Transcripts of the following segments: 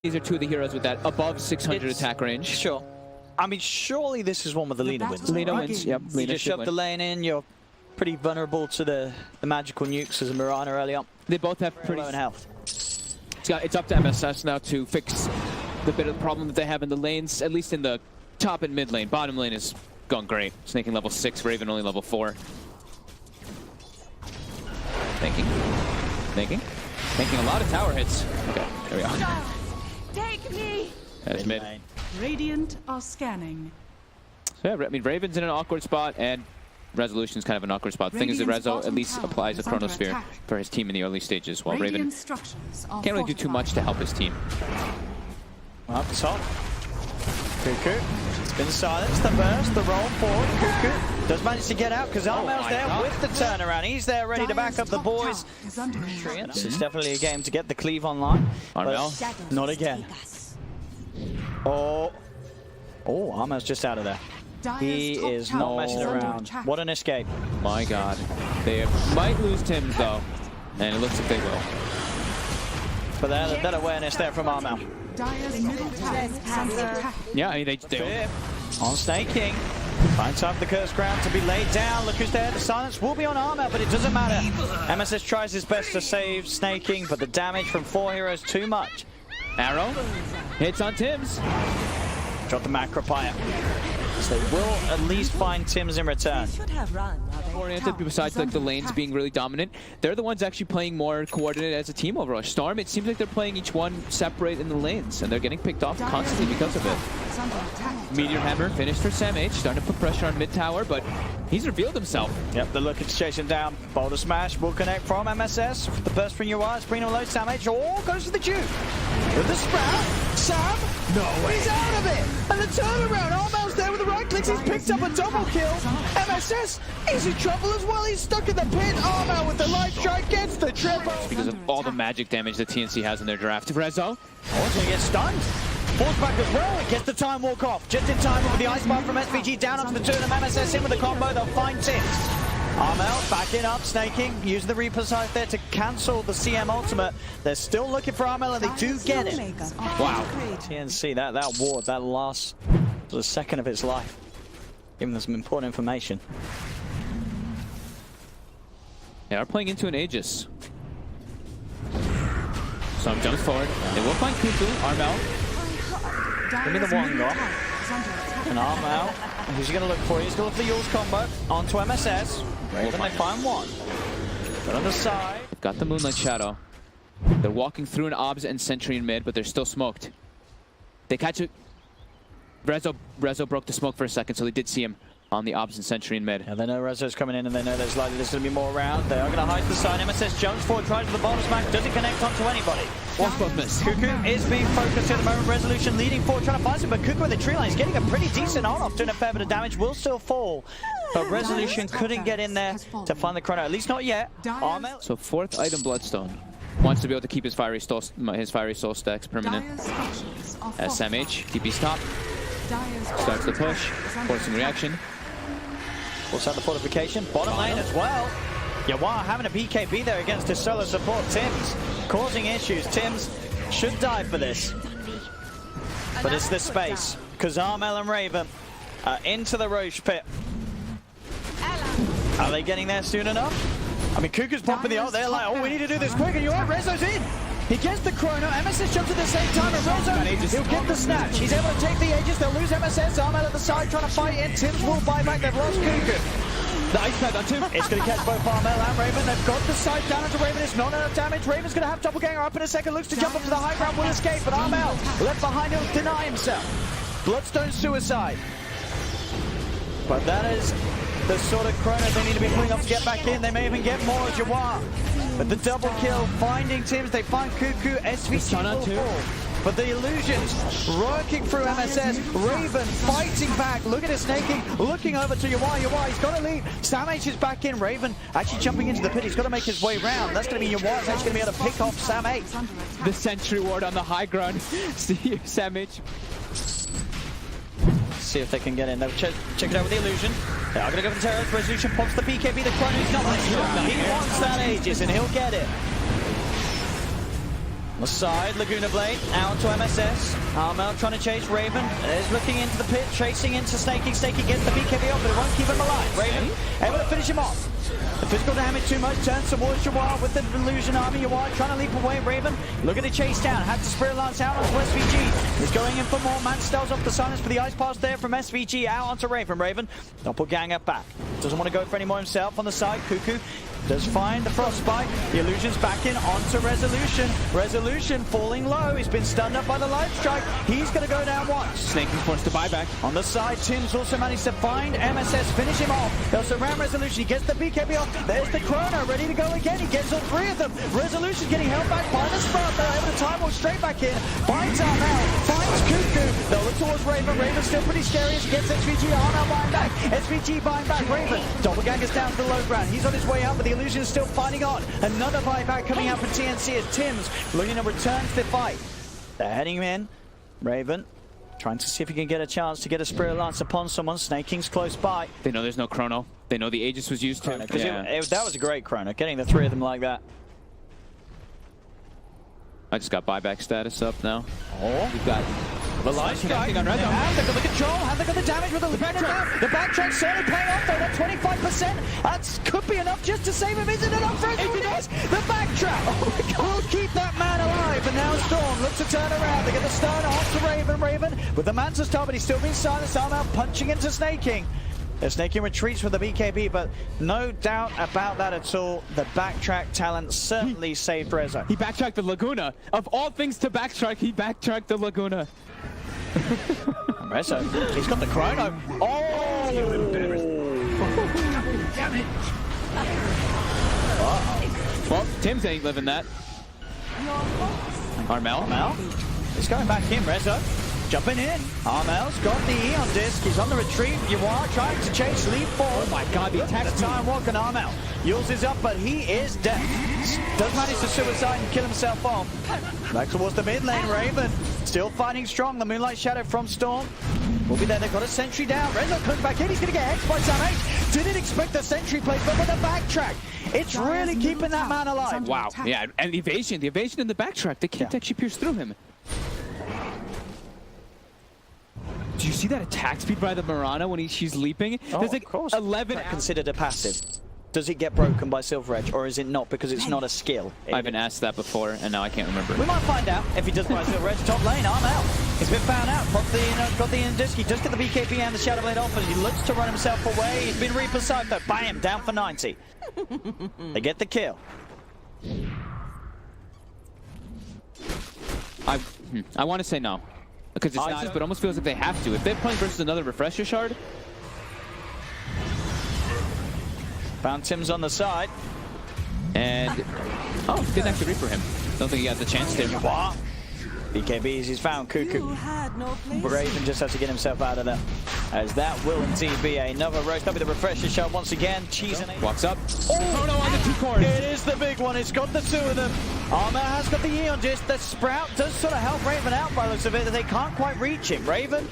These are two of the heroes with that above 600 attack range. Sure. I mean, surely this is one with the leader wins. Leader wins, yep. You just shove the lane in, you're pretty vulnerable to the magical nukes as a Mirana early on. They both have pretty low in health. It's up to MSS now to fix the bit of the problem that they have in the lanes, at least in the top and mid lane. Bottom lane is going great. Snaking level 6, Raven only level 4. Thinking a lot of tower hits. Okay, there we are. Take me. That's mid. Radiant are scanning. So yeah, I mean, Raven's in an awkward spot, and Resolution's kind of an awkward spot. The thing is that Rezo at least applies a Chronosphere for his team in the early stages, while Raven can't really do too much to help his team. Up top. Cuckoo. It's been silenced. The burst, the roll forward. Cuckoo does manage to get out because Armel's there with the turnaround. He's there ready to back up the boys. It's definitely a game to get the cleave online. Armel. Not again. Oh, Armel's just out of there. He is not messing around. What an escape. My God. They might lose Tims though, and it looks like they will. But that awareness there from Armel. Yeah, I mean, they on snaking. Finds out the cursed ground to be laid down. Look who's there. The silence will be on Armel, but it doesn't matter. MSS tries his best to save snaking, but the damage from 4 heroes too much. Arrow hits on Tims. Drop the Macropire. So they will at least find Tims in return. Oriented, besides like the lanes being really dominant, they're the ones actually playing more coordinated as a team overall. Storm, it seems like they're playing each one separate in the lanes, and they're getting picked off constantly because of it. Meteor Hammer finished for Sam H, starting to put pressure on mid tower, but he's revealed himself. Yep, they're looking to chase him down. Boulder Smash will connect from MSS. The burst from UI is bringing him low. Sam H goes to the Duke. With the sprout, Sam, no way. He's out of it. And the turnaround, Armel's there with the right clicks. He's picked up a double kill. MSS is in trouble as well. He's stuck in the pit. Armel with the light strike gets the triple. Because of all the magic damage that TNC has in their draft. Rezo. Oh, going to get stunned. Falls back as well. It gets the time walk off. Just in time with the ice bar from SVG down onto the two of them. MSS in with the combo. They'll find Tims. Armel backing up, snaking, using the Reaper side there to cancel the CM ultimate. They're still looking for Armel and they do get it. Wow. TNC, that ward, that last was a second of its life. Giving them some important information. They are playing into an Aegis. Some jumps forward. They will find Cuckoo, Armel. Give me the one go. And Armel, who's he going to look for? He's going to look for the Yule's combo onto MSS. Raven, they find one. But on the side. They've got the Moonlight Shadow. They're walking through an Obs and Sentry in mid, but they're still smoked. They catch it. Rezo broke the smoke for a second, so they did see him on the Obs and Sentry in mid. Yeah, they know Rezo's coming in and they know there's likely there's going to be more around. They are going to hide the side. MSS jumps forward, tries the bottom smack, doesn't connect onto anybody. What's both miss? Cuckoo is being focused at the moment. Resolution leading forward, trying to find him, but Cuckoo with the tree line is getting a pretty decent on-off, doing a fair bit of damage, will still fall. But Resolution couldn't get in there to find the chrono, at least not yet. Armel. So 4th item Bloodstone. Wants to be able to keep his fiery soul stacks permanent. As Sam H, TP's top. Starts the push, forcing reaction. Also have the fortification, bottom lane as well. Yawa having a BKB there against his solo support. Tims causing issues. Tims should die for this. But it's the space, because Armel and Raven are into the Roche pit. Are they getting there soon enough? I mean, Cuckoo's popping the ult. They're like, oh, we need to do this quick. And you're right, Rezo's in. He gets the chrono. MSS jumps at the same time. And Rezo, he'll get the snatch. He's able to take the Aegis. They'll lose MSS. Armel at the side trying to fight in. Tims will buy back. They've lost Cuckoo. The ice pad on Tim. It's going to catch both Armel and Raven. They've got the side down onto Raven. It's not enough damage. Raven's going to have doppelganger up in a second. Looks to jump up to the high ground. Will escape. But Armel left behind. He'll deny himself. Bloodstone suicide. But that is the sort of chrono they need to be putting up to get back in. They may even get more as Jawar. But the double kill, finding Tims, they find Cuckoo, SVG will fall. But the illusions working through MSS. Raven fighting back. Look at his snaking, looking over to Jawar. Jawar, he's got to leave. Sam H is back in. Raven actually jumping into the pit. He's got to make his way round. That's going to be Jawar. He's actually going to be able to pick off Sam H. The Sentry ward on the high ground. See Sam H. See if they can get in. They'll check it out with the illusion. They are going to go for the terrorist. Resolution pops the BKB. The chrono's not much stronger. He wants that Aegis and he'll get it. On the side, Laguna Blade out to MSS. Armel trying to chase Raven. Is looking into the pit, chasing into Snaky. Snaky gets the BKB off, but it won't keep him alive. Raven able to finish him off. The physical damage too much, turns towards Jawar with the illusion army. Jawar trying to leap away. Raven looking to chase down. Had to Spirit Lance out onto SVG. He's going in for more. Man styles off the silence for the ice pass there from SVG out onto Raven. Raven, doppelganger back. Doesn't want to go for any more himself on the side. Cuckoo does find the frostbite. The illusion's back in onto Resolution. Resolution falling low. He's been stunned up by the light strike. He's going to go down once. Snaking wants to buy back. On the side, Tim's also managed to find MSS, finish him off. They'll surround Resolution. He gets the BKB off. There's the Chrono, ready to go again. He gets all three of them. Resolution getting held back by the Sprout. They're able to time walk straight back in. Finds Armel, finds Cuckoo. They'll look towards Raven. Raven's still pretty scary as he gets SVG. Armel buying back. SVG buying back. Raven. Doppelganger's down to the low ground. He's on his way out, but the illusion is still fighting on. Another buyback coming out from TNC as Tim's looking to return to the fight. They're heading in. Raven trying to see if he can get a chance to get a Spirit Lance upon someone. Snaking's close by. They know there's no Chrono. They know the Aegis was used to. Yeah. That was a great Chrono, getting the three of them like that. I just got buyback status up now. Oh, We've got the light strike. on Red Zone. They've got the control. Have they got the damage with the backtrack? The backtrack certainly paying off though. That 25%. That could be enough just to save him. Isn't it enough for him? It is. The backtrack. Oh my God. Will keep that man alive. And now Storm looks to turn around. They get the stun off to Raven. Raven with the Manta Star, but he's still being silenced. Armel punching into Snaking. Snaking retreats with the BKB, but no doubt about that at all. The backtrack talent certainly saved Rezo. He backtracked the Laguna. Of all things to backtrack, he backtracked the Laguna. Rezo, he's got the Chrono. Oh! Damn it. Well, Tim's ain't living that. Armel. He's going back in, Rezo. Jumping in. Armel's got the Eon disc. He's on the retreat. You are trying to chase, leap forward. Oh my God, the attack time walk on Armel. Yules is up, but he is dead. Does manage to suicide and kill himself off. Back towards the mid lane, Raven. Still fighting strong. The Moonlight Shadow from Storm will be there. They've got a sentry down. Rezo comes back in. He's going to get X by TI8. Didn't expect the sentry placement, but with the backtrack. It's really keeping that man alive. Wow. Yeah, and the evasion in the backtrack. They can't actually pierce through him. Do you see that attack speed by the Mirana when she's leaping? There's like 11. Considered a passive. Does it get broken by Silver Edge, or is it not because it's not a skill? I haven't asked that before, and now I can't remember. We might find out if he does by Silver Edge. Top lane, Armel. He's been found out. Got the disc. He does get the BKB and the Shadow Blade off, and he looks to run himself away. He's been Reaper side though. Bam, down for 90. They get the kill. I want to say no. Because it's not, but it almost feels like they have to. If they're playing versus another Refresher Shard. Found Tim's on the side. And, didn't actually Reaper him. Don't think he got the chance there. BKBs, he's found Cuckoo. Raven just has to get himself out of there. As that will indeed be another roast. That'll be the Refresher Shard once again. Cheese and walks up. Oh no, on the two cores. It is the big one. It's got the two of them. Armor has got the Eon disc. The Sprout does sort of help Raven out by the looks of it. They can't quite reach him. Raven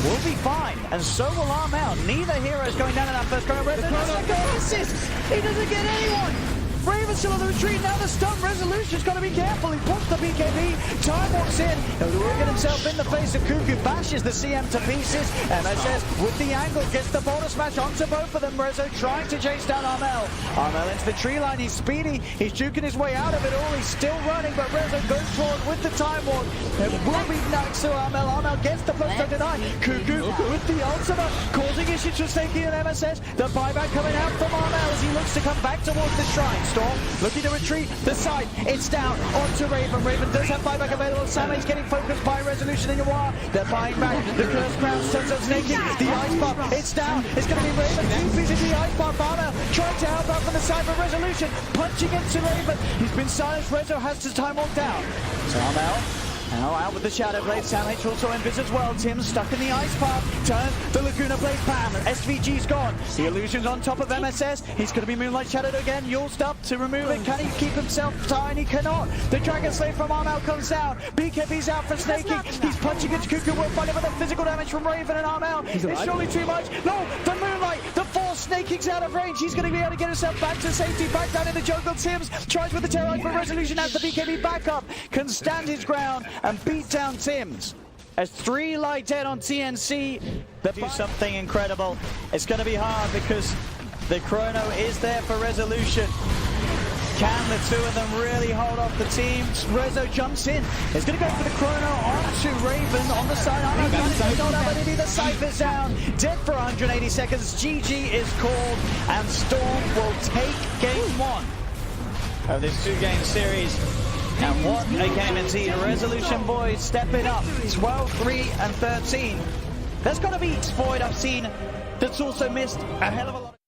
will be fine, and so will Armel. Neither hero is going down in that first round. Raven doesn't get an assist. He doesn't get anyone. Raven's still on the retreat. Now the stun. Resolution's got to be careful. He puts the BKB. Time walks in. He'll get himself in the face of Cuckoo. Bashes the CM to pieces. MSS with the angle gets the border smash onto both of them. Rezo trying to chase down Armel. Armel into the tree line. He's speedy. He's juking his way out of it all. He's still running, but Rezo goes forward with the time walk. It will be next to Armel. Armel gets the first deny. Cuckoo with the ultimate, causing issues for Snaky and MSS. The buyback coming out from Armel as he looks to come back towards the shrine. Storm looking to retreat. The side, it's down onto Raven. Raven does have buyback available. Sammy's getting focused by Resolution and Jawar. They're buying back. The Curse Crown turns up Snaking. The Ice Bar, it's down. It's going to be Raven. Two pieces of the Ice Bar. Barna trying to help out from the side for Resolution. Punching into Raven. He's been silenced. Rezo has his time walk down. So Armel now out with the Shadow Blade. TI8 also in this as well. Tim stuck in the Ice Path. Turns the Laguna Blade. Bam. SVG's gone. The illusion's on top of MSS. He's going to be Moonlight Shadowed again. Yulsed up to remove it. Can he keep himself tied? He cannot. The Dragon Slave from Armel comes down. BKB's out for Snaking. He's punching into Cuckoo. We'll find him with the physical damage from Raven and Armel. It's surely too much. No, the Moonlight. The 4 Snaking's out of range. He's going to be able to get himself back to safety. Back down in the jungle. Tims tries with the TI8 for resolution as the BKB backup can stand his ground and beat down Tims. As 3 lie dead on TNC, they do something incredible. It's going to be hard because the chrono is there for resolution. Can the two of them really hold off the team? Rezo jumps in. It's going to go for the chrono onto Raven on the side. Not ability. The Cypher's down. Dead for 180 seconds. GG is called, and Storm will take game 1 of this 2-game series. And what a game indeed. Resolution boys stepping up. 12, 3, and 13. There's got to be Void I've seen that's also missed a hell of a lot.